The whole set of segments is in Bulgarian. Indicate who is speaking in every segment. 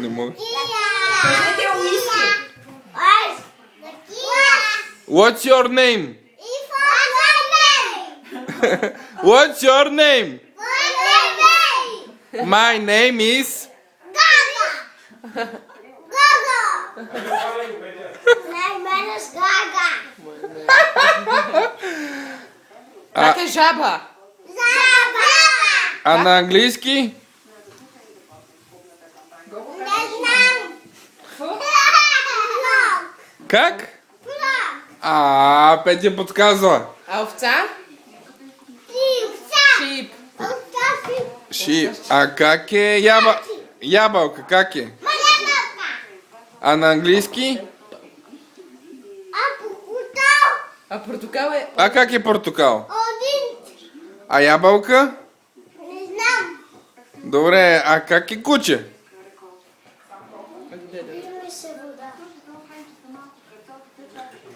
Speaker 1: Не мога.
Speaker 2: Кажете уиски.
Speaker 1: What's your name? What's your name? My name is...
Speaker 2: Как е жаба?
Speaker 1: А на английски? Как? Петя подсказва.
Speaker 2: А овца? Шип.
Speaker 1: А как е ябълка? Как е? А на английски?
Speaker 2: А портокал е...
Speaker 1: А как е портокал? А ябълка? Добре, а как е куче?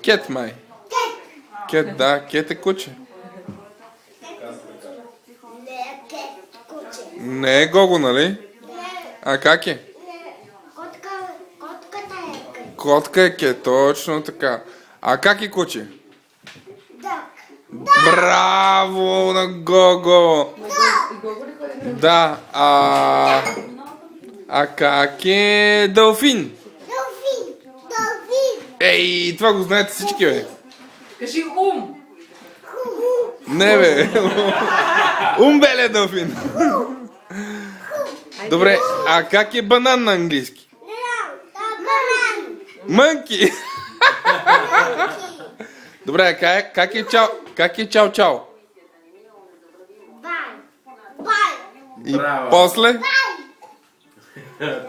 Speaker 1: Кет май. Кет, да, кет е куче. Не е Гого, нали? А как е? Котка е кет, точно така. А как е куче? Браво на Гого! Да, а как е делфин? Ей, това го знаете всички, бе.
Speaker 2: Кажи
Speaker 1: Не, бе. Беле делфин. Добре, а как е банан на английски? Мънки. Добре, как е чао-чао? И после?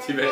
Speaker 3: Ти бе.